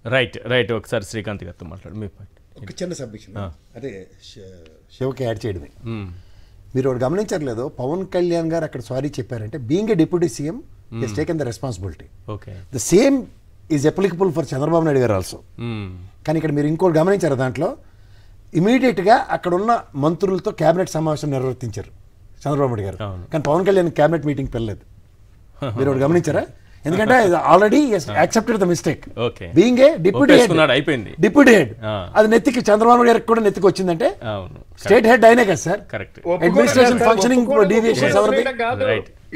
Right right ఒకసారి శ్రీకాంత్ గారితో మాట్లాడు మీ పాయింట్. ఒక చిన్న సబ్మిషన్ అదే శివకి యాడ్ చేయడమే. మీరు ఒకటి గమనించట్లేదు, పవన్ కళ్యాణ్ గారు అక్కడ సారీ చెప్పారంటే being a deputy CM is taken the responsibility. Okay, the same is applicable for Chandrababu Naidu గారు ఆల్సో. కానీ ఇక్కడ మీరు ఇంకోటి గమనించారు, దాంట్లో ఇమీడియట్గా అక్కడ ఉన్న మంత్రులతో క్యాబినెట్ సమావేశం నిర్వర్తించారు చంద్రబాబు నాయుడు గారు. కానీ పవన్ కళ్యాణ్ క్యాబినెట్ మీటింగ్ పెళ్ళలేదు. మీరు ఒకటి గమనించారా? ఎందుకంటే already accepted the mistake. Being a deputy head అది నెత్తికి చంద్రబాబు గారికి కూడా నెత్తికి వచ్చిందంటే స్టేట్ హెడ్ అయినే కదా సార్. అడ్మినిస్ట్రేషన్ ఫంక్షనింగ్ డీవియేషన్స్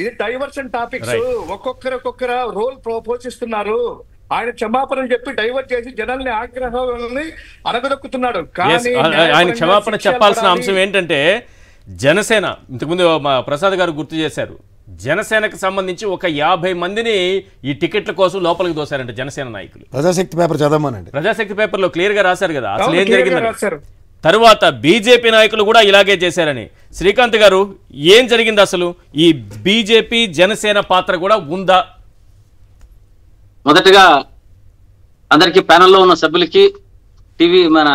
ఇది డైవర్షన్ టాపిక్స్. ఒక్కొక్కరు రోల్ పోషిస్తున్నారు. ఆయన క్షమాపణ చెప్పి డైవర్ట్ చేసి జనాల్ని ఆగ్రహాన్ని అడగదొక్కుతున్నాడు. ఆయన క్షమాపణ చెప్పాల్సిన అంశం ఏంటంటే జనసేన ఇంతకుముందు మా ప్రసాద్ గారు గుర్తు చేశారు, జనసేనకు సంబంధించి ఒక 50 మందిని ఈ టికెట్ల కోసం లోపలికి దోశారంట జనసేన నాయకులు. ప్రజాశక్తి పేపర్ చదవమనండి. ప్రజాశక్తి పేపర్లో క్లియర్ గా రాశారు కదా అసలు ఏం జరిగిందని. తర్వాత బీజేపీ నాయకులు కూడా ఇలాగే చేశారని. శ్రీకాంత్ గారు ఏం జరిగింది అసలు? ఈ బీజేపీ జనసేన పాత్ర కూడా ఉందా? మొదటగా అందరికి ప్యానెల్లో ఉన్న సభ్యులకి, టీవీ మన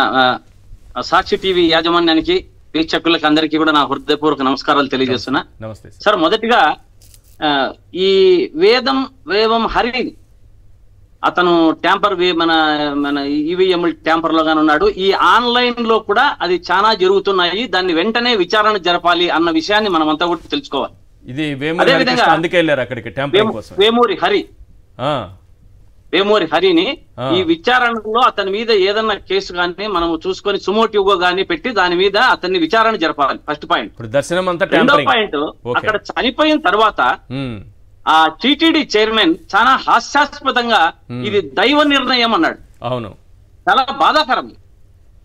సాక్షి టీవీ యాజమాన్యానికి, వీక్షకులకి అందరికీ కూడా నా హృదయపూర్వక నమస్కారాలు తెలియజేస్తున్నా. సార్, మొదటిగా ఈ వేవం హరి అతను ట్యాంపర్ మన ఈవీఎం ట్యాంపర్ లో గాని ఉన్నాడు. ఈ ఆన్లైన్ లో కూడా అది చాలా జరుగుతున్నాయి. దాన్ని వెంటనే విచారణ జరపాలి అన్న విషయాన్ని మనం అంతా కూడా తెలుసుకోవాలి. ఇది వేమూరి హరిని ఈ విచారణలో అతని మీద ఏదన్నా కేసు కానీ మనం చూసుకొని సుమోటివ్గా గానీ పెట్టి దాని మీద అతన్ని విచారణ జరపాలి. First point. రెండో పాయింట్, అక్కడ చనిపోయిన తర్వాత ఆ టీటీడీ చైర్మన్ చాలా హాస్యాస్పదంగా ఇది దైవ నిర్ణయం అన్నాడు. అవును, చాలా బాధాకరం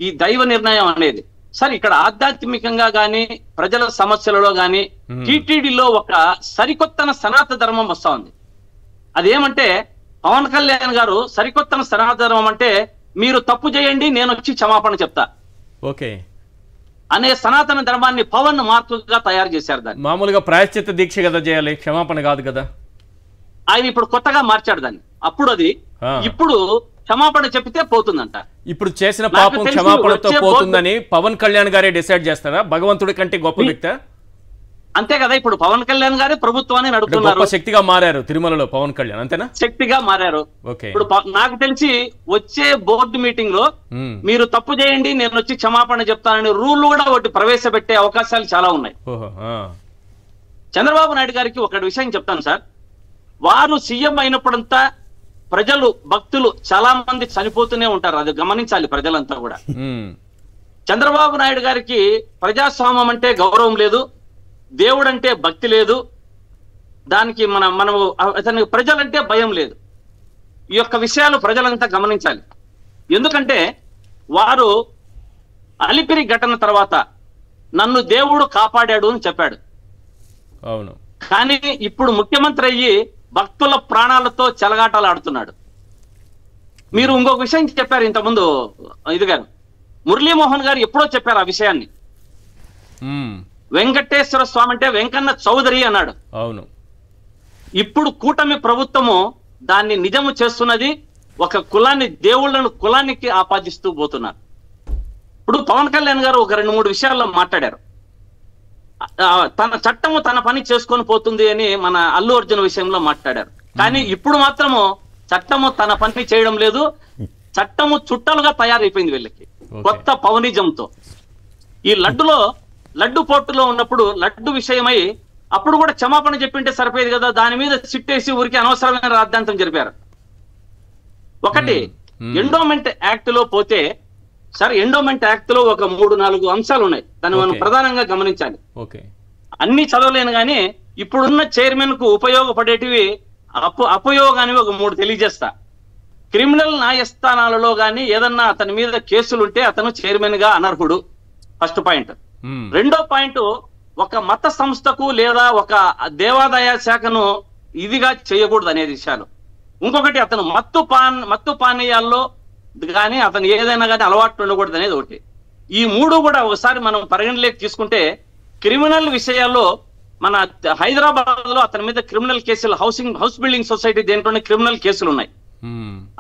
ఈ దైవ నిర్ణయం అనేది. సార్, ఇక్కడ ఆధ్యాత్మికంగా గాని ప్రజల సమస్యలలో గాని టీటీడీలో ఒక సరికొత్త సనాతన ధర్మం వస్తా ఉంది. అదేమంటే పవన్ కళ్యాణ్ గారు సరికొత్త సనాతన ధర్మం అంటే మీరు తప్పు చేయండి నేను వచ్చి క్షమాపణ చెప్తా ఓకే అనే సనాతన ధర్మాన్ని పవన్ మార్కుగా తయారు చేశారు. దాన్ని మామూలుగా ప్రాయశ్చిత్త దీక్ష కదా చేయాలి, క్షమాపణ కాదు కదా. ఆయన ఇప్పుడు కొత్తగా మార్చాడు దాన్ని. అప్పుడు అది ఇప్పుడు క్షమాపణ చెప్తే పోతుందంట. ఇప్పుడు చేసిన పాపం క్షమాపణతో పోతుందని పవన్ కళ్యాణ్ గారే డిసైడ్ చేస్తారా? భగవంతుడి కంటే గొప్ప వ్యక్తి అంతే కదా. ఇప్పుడు పవన్ కళ్యాణ్ గారే ప్రభుత్వాన్ని నడుపుతున్నారు. శక్తిగా మారారు తిరుమలలో పవన్ కళ్యాణ్, అంతేనా? శక్తిగా మారారు. ఇప్పుడు నాకు తెలిసి వచ్చే బోర్డు మీటింగ్ లో మీరు తప్పు చేయండి నేను వచ్చి క్షమాపణ చెప్తానని రూల్ కూడా ఒకటి ప్రవేశపెట్టే అవకాశాలు చాలా ఉన్నాయి. చంద్రబాబు నాయుడు గారికి ఒక విషయం చెప్తాను సార్. వారు సీఎం అయినప్పుడంతా ప్రజలు భక్తులు చాలా మంది చనిపోతూనే ఉంటారు, అది గమనించాలి ప్రజలంతా కూడా. చంద్రబాబు నాయుడు గారికి ప్రజాస్వామ్యం అంటే గౌరవం లేదు, దేవుడు అంటే భక్తి లేదు, దానికి మనము అతనికి ప్రజలంటే భయం లేదు. ఈ యొక్క విషయాలు ప్రజలంతా గమనించాలి. ఎందుకంటే వారు అలిపిరి ఘటన తర్వాత నన్ను దేవుడు కాపాడాడు అని చెప్పాడు. అవును. కానీ ఇప్పుడు ముఖ్యమంత్రి అయ్యి భక్తుల ప్రాణాలతో చెలగాటాలు ఆడుతున్నాడు. మీరు ఇంకొక విషయం చెప్పారు ఇంతకుముందు ఇది గారు, మురళీమోహన్ గారు ఎప్పుడో చెప్పారు ఆ విషయాన్ని. వెంకటేశ్వర స్వామి అంటే వెంకన్న చౌదరి అన్నాడు. అవును. ఇప్పుడు కూటమి ప్రభుత్వము దాన్ని నిజము చేస్తున్నది. ఒక కులాన్ని, దేవుళ్లను కులానికి ఆపాదిస్తూ పోతున్నారు. ఇప్పుడు పవన్ కళ్యాణ్ గారు ఒక 2-3 విషయాల్లో మాట్లాడారు. తన చట్టము తన పని చేసుకొని పోతుంది అని మన అల్లు అర్జున్ విషయంలో మాట్లాడారు. కానీ ఇప్పుడు మాత్రము చట్టము తన పని చేయడం లేదు, చట్టము చుట్టాలుగా తయారైపోయింది వీళ్ళకి కొత్త పవనిజంతో. ఈ లడ్డు పోర్టులో ఉన్నప్పుడు లడ్డు విషయమై అప్పుడు కూడా క్షమాపణ చెప్పింటే సరిపోయేది కదా, దాని మీద సిట్టేసి ఊరికి అనవసరమైన రాద్ధాంతం జరిపారు. ఒకటి, ఎండోమెంట్ యాక్ట్ లో పోతే సార్, ఎండోమెంట్ యాక్ట్ లో ఒక 3-4 అంశాలు ఉన్నాయి, దాన్ని మనం ప్రధానంగా గమనించాలి. అన్ని చదవలేను కానీ ఇప్పుడున్న చైర్మన్ కు ఉపయోగపడేటివి అపయోగాన్ని ఒక 3 తెలియజేస్తా. క్రిమినల్ న్యాయస్థానాలలో గాని ఏదన్నా అతని మీద కేసులుంటే అతను చైర్మన్ గా అనర్హుడు, ఫస్ట్ పాయింట్. రెండో పాయింట్, ఒక మత సంస్థకు లేదా ఒక దేవాదాయ శాఖను ఇదిగా చేయకూడదు అనే విషయాలు. ఇంకొకటి, అతను మత్తు పానీయాల్లో కానీ అతను ఏదైనా కానీ అలవాటు ఉండకూడదు అనేది ఒకటి. ఈ 3 కూడా ఒకసారి మనం పరిగణలోకి తీసుకుంటే క్రిమినల్ విషయాల్లో మన హైదరాబాద్ లో అతని మీద క్రిమినల్ కేసులు, హౌస్ బిల్డింగ్ సొసైటీ దేంట్లోనే క్రిమినల్ కేసులు ఉన్నాయి.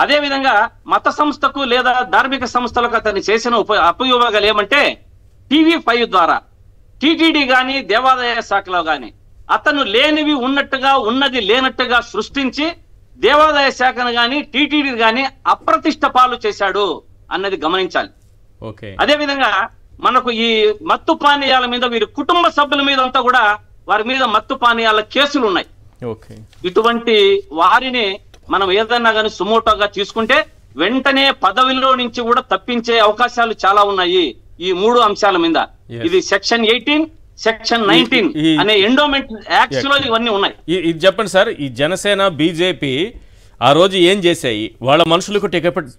అదే విధంగా మత సంస్థకు లేదా ధార్మిక సంస్థలకు అతను చేసిన అపయోగాలు ఏమంటే TV5 ద్వారా టీటీడీ గాని దేవాదాయ శాఖలో గాని అతను లేనివి ఉన్నట్టుగా ఉన్నది లేనట్టుగా సృష్టించి దేవాదాయ శాఖను గాని టీటీడీ గాని అప్రతిష్ట పాలు చేశాడు అన్నది గమనించాలి. అదే విధంగా మనకు ఈ మత్తు పానీయాల మీద వీరి కుటుంబ సభ్యుల మీద అంతా కూడా వారి మీద మత్తు పానీయాల కేసులు ఉన్నాయి. ఇటువంటి వారిని మనం ఏదన్నా కానీ సుమోటోగా తీసుకుంటే వెంటనే పదవిలో నుంచి కూడా తప్పించే అవకాశాలు చాలా ఉన్నాయి ఈ 3 అంశాల మీద. ఇది సెక్షన్ 18, సెక్షన్ 19 అనే ఎండోమెంట్ యాక్ట్స్ లో ఇవన్నీ ఉన్నాయి. ఇది చెప్పండి సార్, ఈ జనసేన బీజేపీ ఆ రోజు ఏం చేశాయి? వాళ్ళ మనుషులకు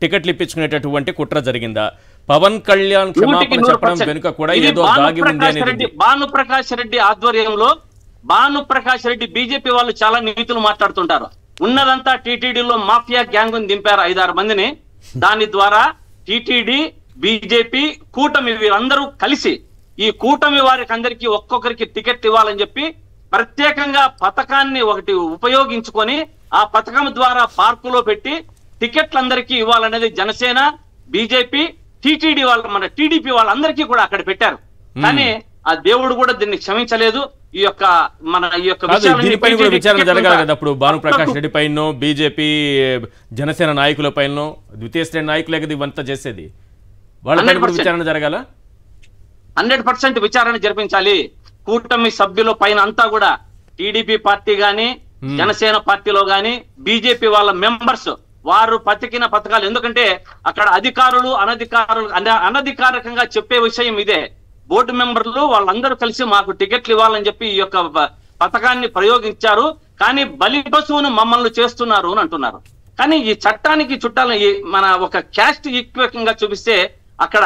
టికెట్లు ఇప్పించుకునేటటువంటి కుట్ర జరిగిందా? పవన్ కళ్యాణ్ క్షమాపణ చెప్పడం వెనుక కూడా ఏదో దాగి ఉంది అనేది. భానుప్రకాష్ రెడ్డి ఆధ్వర్యంలో భానుప్రకాష్ రెడ్డి బీజేపీ వాళ్ళు చాలా నీతులు మాట్లాడుతుంటారు. ఉన్నదంతా టీటీడీలో మాఫియా గ్యాంగ్ దింపారు 5-6 మందిని. దాని ద్వారా టీటీడీ, బీజేపీ, కూటమి వీరందరూ కలిసి ఈ కూటమి వారికి అందరికీ ఒక్కొక్కరికి టికెట్ ఇవ్వాలని చెప్పి ప్రత్యేకంగా పథకాన్ని ఒకటి ఉపయోగించుకొని ఆ పథకం ద్వారా పార్కులో పెట్టి టికెట్లందరికీ ఇవ్వాలనేది జనసేన, బీజేపీ, టీటీడీ వాళ్ళు, మన టీడీపీ వాళ్ళందరికీ కూడా అక్కడ పెట్టారు. కానీ ఆ దేవుడు కూడా దీన్ని క్షమించలేదు. ఈ యొక్క విచారణ జరగాలి కదా అప్పుడు. భానుప్రకాష్ రెడ్డి పైన, బీజేపీ జనసేన నాయకుల పైన, ద్వితీయ శ్రేణి నాయకులే కదా ఇవంతా చేసేది. వాళ్ళ విచారణ జరగాల. 100% విచారణ జరిపించాలి. కూటమి సభ్యుల పైన అంతా కూడా టీడీపీ పార్టీ గాని, జనసేన పార్టీలో గాని, బీజేపీ వాళ్ళ మెంబర్స్ వారు పతికిన పథకాలు. ఎందుకంటే అక్కడ అధికారులు అనధికారికంగా చెప్పే విషయం ఇదే. బోర్డు మెంబర్లు వాళ్ళందరూ కలిసి మాకు టికెట్లు ఇవ్వాలని చెప్పి ఈ యొక్క పథకాన్ని ప్రయోగించారు. కానీ బలి పశువును మమ్మల్ని చేస్తున్నారు అని అంటున్నారు. కానీ ఈ చట్టానికి చుట్టాలని మన ఒక క్యాస్ట్ ఈక్వేషన్ గా చూపిస్తే అక్కడ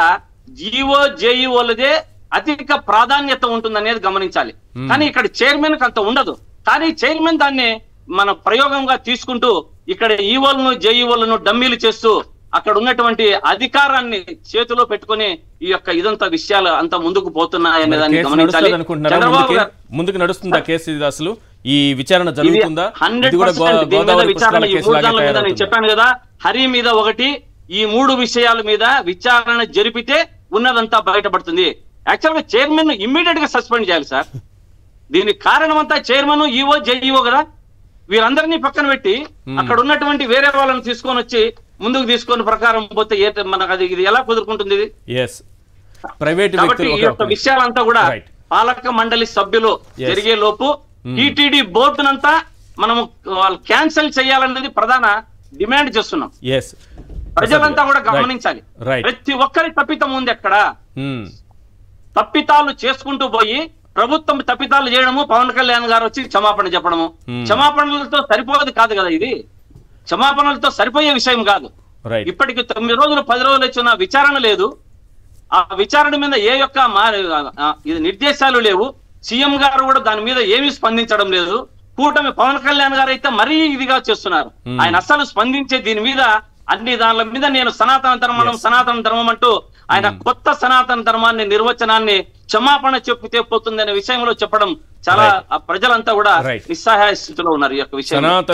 జీఓ జేఈఓలదే అధిక ప్రాధాన్యత ఉంటుందనేది గమనించాలి. కానీ ఇక్కడ చైర్మన్ కి అంత ఉండదు. కానీ చైర్మన్ దాన్ని మన ప్రయోగంగా తీసుకుంటూ ఇక్కడ ఈఓలను జేఈఓలను డమ్మీలు చేస్తూ అక్కడ ఉన్నటువంటి అధికారాన్ని చేతిలో పెట్టుకుని ఈ యొక్క ఇదంతా విషయాలు అంతా ముందుకు పోతున్నాయనే దాన్ని గమనించాలి. చంద్రబాబు గారు ముందుకు నడుస్తుందా కేసు? ఇది అసలు ఈ విచారణ జరుగుతుందా? 100% విచారణ ఈ 3 దానిల మీద నేను చెప్పాను కదా, హరి మీద ఒకటి, ఈ 3 విషయాల మీద విచారణ జరిపితే ఉన్నదంతా బయటపడుతుంది. యాక్చువల్ గా చైర్మన్ ఇమ్మీడియట్ గా సస్పెండ్ చేయాలి సార్. దీనికి కారణం అంతా చైర్మన్, ఈఓ, జేఈఓ కదా. వీరందరినీ పక్కన పెట్టి అక్కడ ఉన్నటువంటి వేరే వాళ్ళని తీసుకొని వచ్చి ముందుకు తీసుకొని ప్రకారం పోతే మనకు అది ఇది ఎలా కుదురుకుంటుంది? కాబట్టి ఈ యొక్క విషయాలంతా కూడా పాలక మండలి సభ్యులు జరిగే లోపు టీటీడీ బోర్డునంతా మనము వాళ్ళు క్యాన్సిల్ చేయాలన్నది ప్రధాన డిమాండ్ చేస్తున్నాం. ప్రజలంతా కూడా గమనించాలి. ప్రతి ఒక్కరి తప్పితం ఉంది అక్కడ. తప్పితాలు చేసుకుంటూ పోయి ప్రభుత్వం తప్పితాలు చేయడము, పవన్ కళ్యాణ్ గారు వచ్చి క్షమాపణ చెప్పడము. క్షమాపణలతో సరిపోయేది కాదు కదా ఇది. క్షమాపణలతో సరిపోయే విషయం కాదు. ఇప్పటికి 9 రోజులు 10 రోజులు వచ్చిన విచారణ లేదు. ఆ విచారణ మీద ఏ యొక్క ఇది నిర్దేశాలు లేవు. సీఎం గారు కూడా దాని మీద ఏమీ స్పందించడం లేదు. కూటమి పవన్ కళ్యాణ్ గారు అయితే మరీ ఇదిగా చేస్తున్నారు. ఆయన అస్సలు స్పందించే దీని మీద అన్ని దానిల మీద నేను సనాతన ధర్మం అంటూ ఆయన కొత్త సనాతన ధర్మాన్ని నిర్వచనాన్ని క్షమాపణ చెప్పితే పోతుంది అనే విషయంలో చెప్పడం చాలా ప్రజలంతా కూడా నిస్సహాయ స్థితిలో ఉన్నారు ఈ యొక్క విషయం.